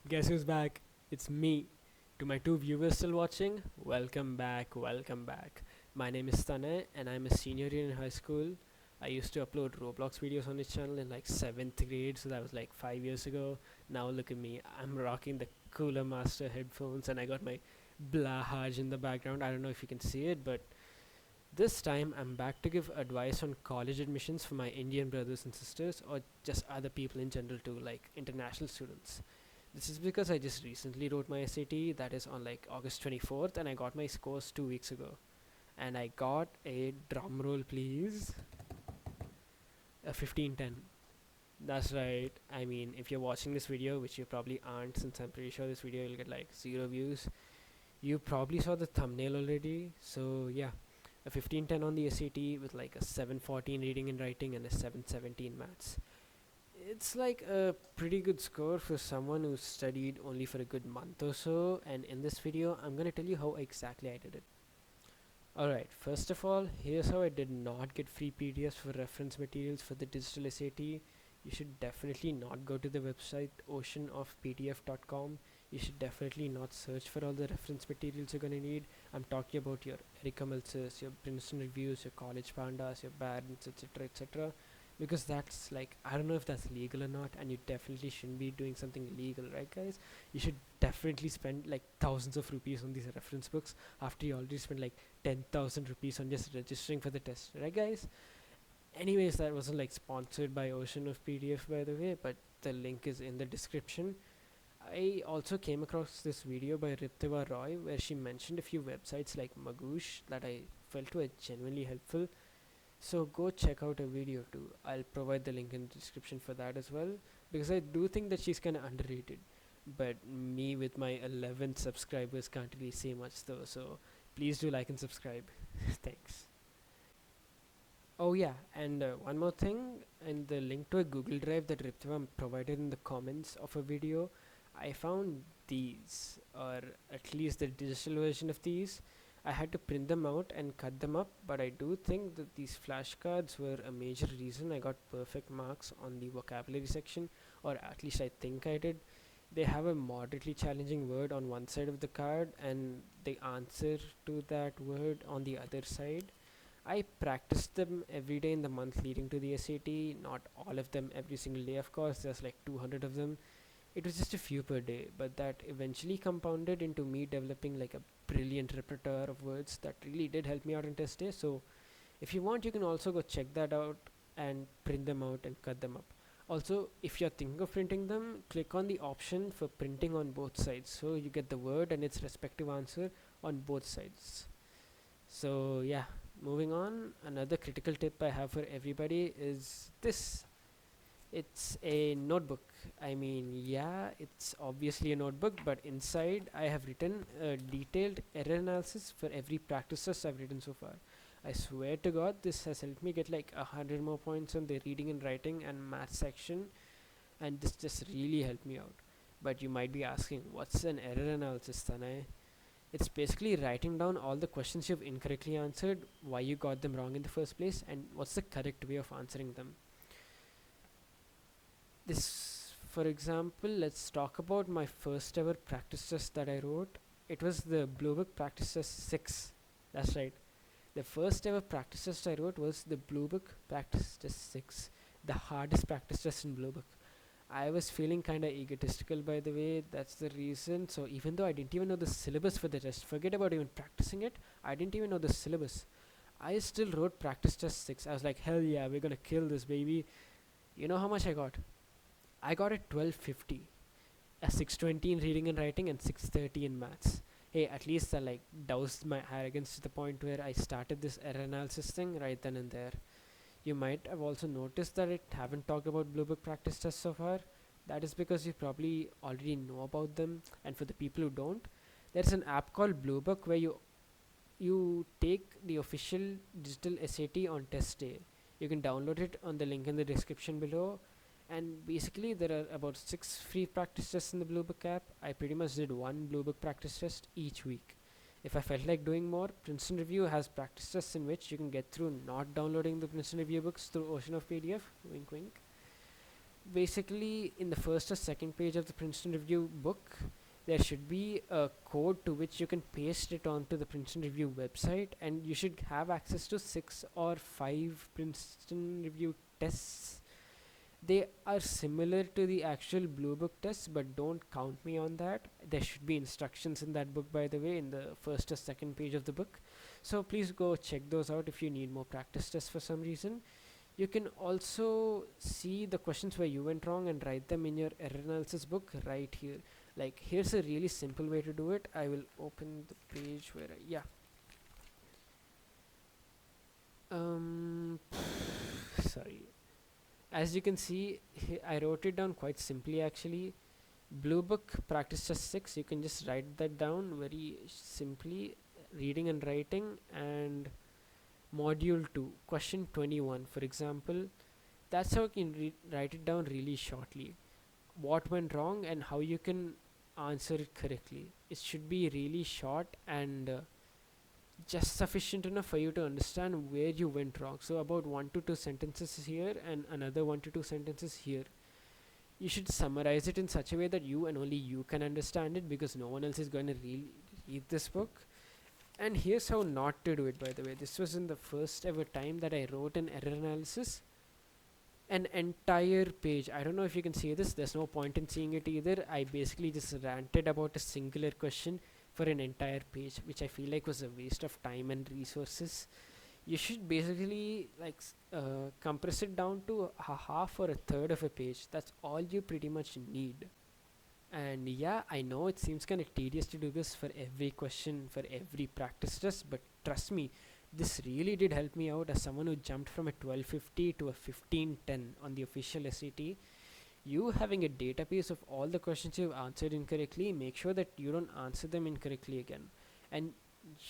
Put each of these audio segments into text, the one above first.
Guess who's back? It's me. To my two viewers still watching, welcome back, welcome back. My name is Tanay and I'm a senior in high school. I used to upload Roblox videos on this channel in like 7th grade, so that was like 5 years ago. Now look at me, I'm rocking the Cooler Master headphones and I got my Blahaj in the background. I don't know if you can see it, but this time I'm back to give advice on college admissions for my Indian brothers and sisters or just other people in general too, like international students. This is because I just recently wrote my SAT, that is on like August 24th, and I got my scores 2 weeks ago. And I got a drum roll, please, a 1510. That's right. I mean, if you're watching this video, which you probably aren't, since I'm pretty sure this video will get like 0 views, you probably saw the thumbnail already. So, yeah, a 1510 on the SAT with like a 714 reading and writing and a 717 maths. It's like a pretty good score for someone who studied only for a good month or so, and in this video I'm gonna tell you how exactly I did it. Alright, first of all, here's how I did not get free PDFs for reference materials for the digital SAT. You should definitely not go to the website oceanofpdf.com. You should definitely not search for all the reference materials you're gonna need. I'm talking about your Erika Meltzers, your Princeton Reviews, your College Pandas, your Barron's, etc. etc. Because that's like, I don't know if that's legal or not, and you definitely shouldn't be doing something illegal, right, guys? You should definitely spend like thousands of rupees on these reference books after you already spent like 10,000 rupees on just registering for the test, right, guys? Anyways, that wasn't like sponsored by Ocean of PDF, by the way, but the link is in the description. I also came across this video by Riptiva Roy where she mentioned a few websites like Magoosh that I felt were genuinely helpful. So go check out her video too. I'll provide the link in the description for that as well, because I do think that she's kind of underrated. But me with my 11 subscribers can't really say much though, so please do like and subscribe. Thanks. Oh yeah, and one more thing, and the link to a Google Drive that Riptiva provided in the comments of a video, I found these, or at least the digital version of these. I had to print them out and cut them up, but I do think that these flashcards were a major reason I got perfect marks on the vocabulary section, or at least I think I did. They have a moderately challenging word on one side of the card and the answer to that word on the other side. I practiced them every day in the month leading to the SAT, not all of them every single day, of course, there's like 200 of them. It was just a few per day, but that eventually compounded into me developing like a brilliant repertoire of words that really did help me out in test day. So, if you want, you can also go check that out and print them out and cut them up. Also, if you're thinking of printing them, click on the option for printing on both sides so you get the word and its respective answer on both sides. So, yeah, moving on, another critical tip I have for everybody is this. It's a notebook. I mean, yeah, it's obviously a notebook, but inside I have written a detailed error analysis for every practice test I've written so far. I swear to God, this has helped me get like 100 more points on the reading and writing and math section, and this just really helped me out. But you might be asking, what's an error analysis, Tanay? It's basically writing down all the questions you've incorrectly answered, why you got them wrong in the first place, and what's the correct way of answering them. This, for example, let's talk about my first ever practice test that I wrote. It was the Blue Book Practice Test 6. That's right. The first ever practice test I wrote was the Blue Book Practice Test 6, the hardest practice test in Blue Book. I was feeling kinda egotistical, by the way, that's the reason. So, even though I didn't even know the syllabus for the test, forget about even practicing it, I didn't even know the syllabus. I still wrote practice test 6. I was like, hell yeah, we're gonna kill this, baby. You know how much I got? I got a 1250, a 620 in reading and writing, and 630 in maths. Hey, at least I like doused my arrogance to the point where I started this error analysis thing right then and there. You might have also noticed that I haven't talked about Blue Book practice tests so far. That is because you probably already know about them, and for the people who don't, there's an app called Blue Book where you take the official digital SAT on test day. You can download it on the link in the description below. And basically, there are about 6 free practice tests in the Bluebook app. I pretty much did one Bluebook practice test each week. If I felt like doing more, Princeton Review has practice tests in which you can get through not downloading the Princeton Review books through Ocean of PDF. Wink, wink. basically in the first or second page of the Princeton Review book, there should be a code to which you can paste it onto the Princeton Review website, and you should have access to 6 or 5 Princeton Review tests. They are similar to the actual Blue Book tests, but don't count me on that. There should be instructions in that book, by the way, in the first or second page of the book. So please go check those out if you need more practice tests for some reason. You can also see the questions where you went wrong and write them in your error analysis book right here. Like, here's a really simple way to do it. I will open the page where yeah. Sorry. As you can see, I wrote it down quite simply actually. Blue Book practice test 6, you can just write that down very simply, reading and writing. And module 2, question 21, for example, that's how you can write it down really shortly. What went wrong and how you can answer it correctly. It should be really short and just sufficient enough for you to understand where you went wrong. So about 1 to 2 sentences here and another 1 to 2 sentences here. You should summarize it in such a way that you and only you can understand it, because no one else is going to read this book. And here's how not to do it, by the way. This was in the first ever time that I wrote an error analysis. An entire page. I don't know if you can see this. There's no point in seeing it either. I basically just ranted about a singular question for an entire page, which I feel like was a waste of time and resources. You should basically compress it down to a half or a third of a page. That's all you pretty much need. And yeah, I know it seems kind of tedious to do this for every question, for every practice test, but trust me, this really did help me out as someone who jumped from a 1250 to a 1510 on the official SAT. You having a database of all the questions you've answered incorrectly, make sure that you don't answer them incorrectly again. And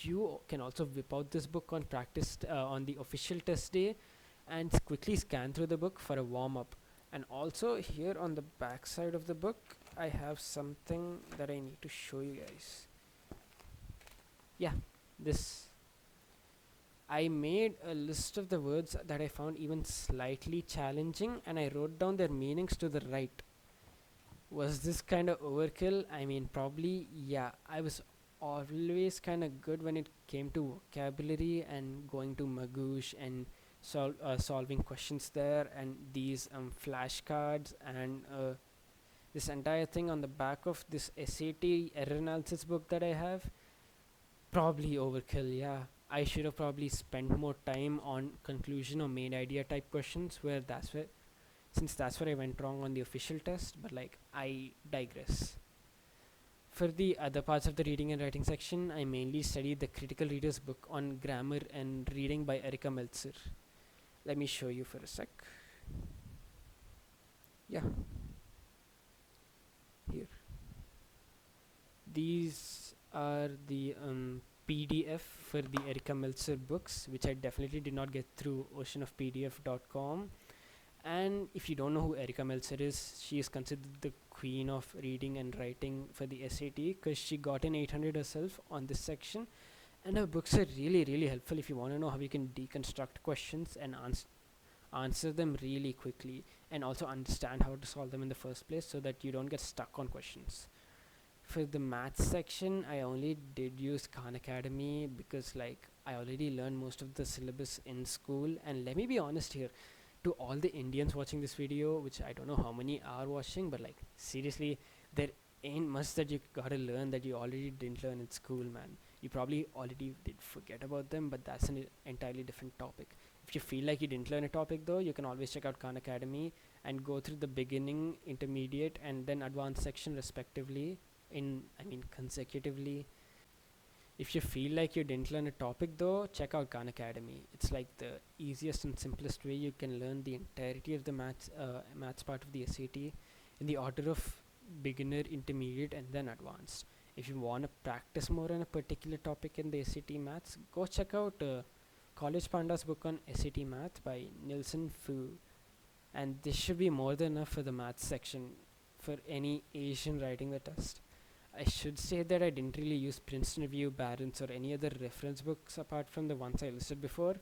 you can also whip out this book on practice on the official test day and quickly scan through the book for a warm up. And also here on the back side of the book, I have something that I need to show you guys. Yeah, this. I made a list of the words that I found even slightly challenging, and I wrote down their meanings to the right. Was this kind of overkill? I mean, probably, yeah. I was always kind of good when it came to vocabulary and going to Magoosh and solving questions there, and these flashcards and this entire thing on the back of this SAT error analysis book that I have. Probably overkill, yeah. I should have probably spent more time on conclusion or main idea type questions, where since that's where I went wrong on the official test, but like, I digress. For the other parts of the reading and writing section, I mainly studied the Critical Reader's book on grammar and reading by Erika Meltzer. Let me show you for a sec. Yeah. Here. These are the PDF for the Erika Meltzer books, which I definitely did not get through oceanofpdf.com. And if you don't know who Erika Meltzer is, she is considered the queen of reading and writing for the SAT, because she got an 800 herself on this section. And her books are really, really helpful if you want to know how you can deconstruct questions and answer them really quickly, and also understand how to solve them in the first place so that you don't get stuck on questions. For the maths section, I only did use Khan Academy because like I already learned most of the syllabus in school. And let me be honest here, to all the Indians watching this video, which I don't know how many are watching, but like seriously, there ain't much that you gotta learn that you already didn't learn in school, man. You probably already did forget about them, but that's an entirely different topic. If you feel like you didn't learn a topic though, you can always check out Khan Academy and go through the beginning, intermediate, and then advanced section respectively, consecutively. If you feel like you didn't learn a topic though, check out Khan Academy. It's like the easiest and simplest way you can learn the entirety of the maths part of the SAT in the order of beginner, intermediate, and then advanced. If you want to practice more on a particular topic in the SAT maths, go check out College Panda's book on SAT math by Nilsson Fu. And this should be more than enough for the maths section for any Asian writing the test. I should say that I didn't really use Princeton Review, Barron's, or any other reference books apart from the ones I listed before.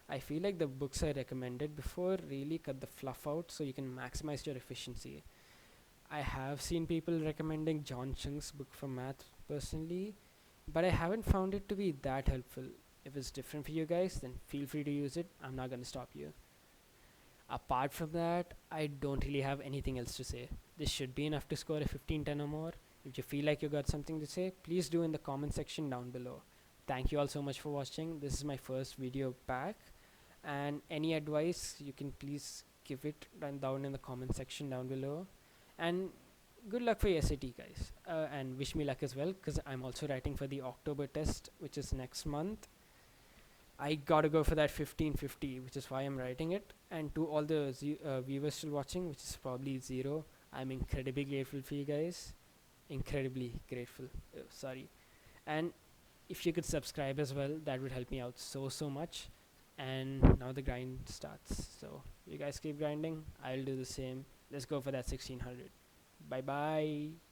I feel like the books I recommended before really cut the fluff out so you can maximize your efficiency. I have seen people recommending John Chung's book for math personally, but I haven't found it to be that helpful. If it's different for you guys, then feel free to use it. I'm not gonna stop you. Apart from that, I don't really have anything else to say. This should be enough to score a 15-10 or more. If you feel like you got something to say, please do in the comment section down below. Thank you all so much for watching. This is my first video back, and any advice you can please give it down in the comment section down below. And good luck for your SAT, guys, and wish me luck as well, because I'm also writing for the October test, which is next month. I gotta go for that 1550, which is why I'm writing it. And to all the viewers still watching, which is probably zero, I'm incredibly grateful for you guys. Incredibly grateful. Sorry. And if you could subscribe as well, that would help me out so much. And now the grind starts. So you guys keep grinding. I'll do the same. Let's go for that 1600. Bye bye.